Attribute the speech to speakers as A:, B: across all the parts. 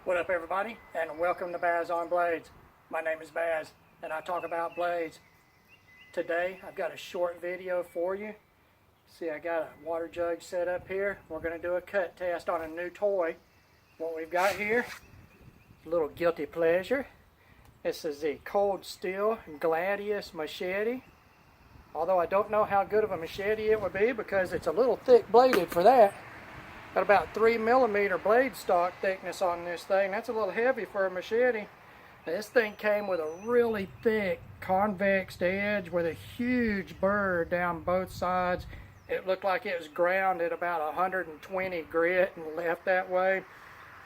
A: What up, everybody, and welcome to Baz on Blades. My name is Baz, and I talk about blades. Today, I've got a short video for you. See, I got a water jug set up here. We're going to do a cut test on a new toy. What we've got here, a little guilty pleasure. This is the cold Steel Gladius Machete. Although I don't know how good of a machete it would be because it's a little thick bladed for that. Got about 3mm blade stock thickness on this thing. That's a little heavy for a machete. This thing came with a really thick convex edge with a huge burr down both sides. It looked like it was ground at about 120 grit and left that way.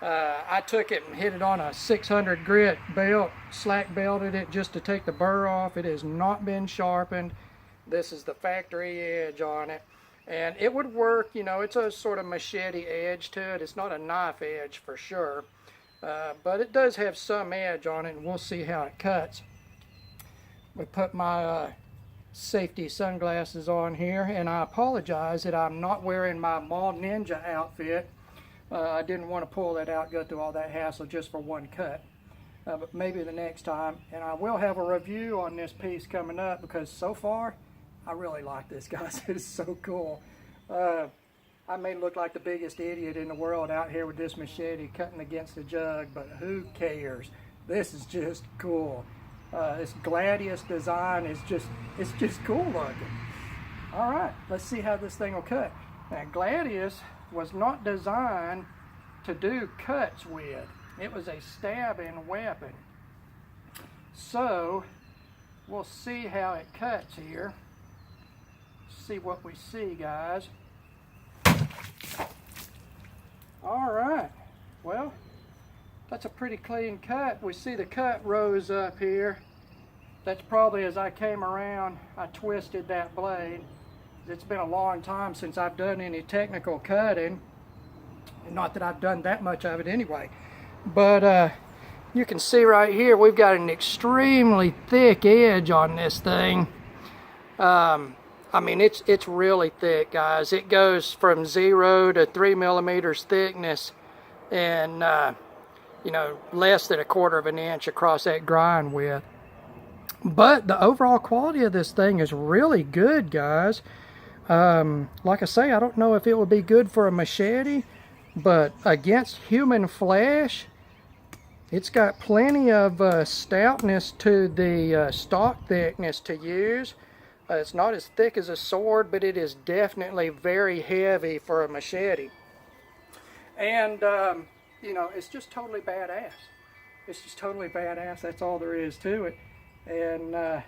A: I took it and hit it on a 600 grit belt, slack belted it just to take the burr off. It has not been sharpened. This is the factory edge on it. And it would work, you know, it's a sort of machete edge to it. It's not a knife edge for sure. But it does have some edge on it, and we'll see how it cuts. We put my safety sunglasses on here, and I apologize that I'm not wearing my Mall Ninja outfit. I didn't want to pull that out, go through all that hassle just for one cut. But maybe the next time. And I will have a review on this piece coming up because so far, I really like this, guys. It is so cool. I may look like the biggest idiot in the world out here with this machete cutting against the jug, but who cares? This is just cool. This Gladius design is it's just cool looking. All right, let's see how this thing will cut. Now, Gladius was not designed to do cuts with. It was a stabbing weapon. So, we'll see how it cuts here. See what we see, guys. All right, well, that's a pretty clean cut. We see the cut rose up here. That's probably as I came around, I twisted that blade. It's been a long time since I've done any technical cutting. Not that I've done that much of it anyway. But you can see right here, we've got an extremely thick edge on this thing. I mean, it's really thick, guys. It goes from 0 to 3mm thickness and, you know, less than 1/4 of an inch across that grind width. But the overall quality of this thing is really good, guys. Like I say, I don't know if it would be good for a machete, but against human flesh, it's got plenty of stoutness to the stock thickness to use. It's not as thick as a sword, but it is definitely very heavy for a machete. And, you know, it's just totally badass. It's just totally badass. That's all there is to it. And,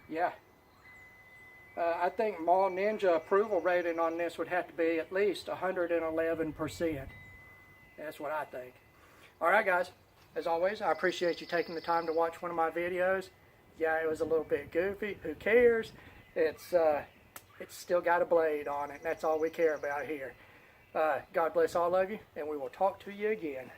A: yeah. I think Mall Ninja approval rating on this would have to be at least 111%. That's what I think. All right, guys. As always, I appreciate you taking the time to watch one of my videos. Yeah, it was a little bit goofy. Who cares? It's still got a blade on it. That's all we care about here. God bless all of you, and we will talk to you again.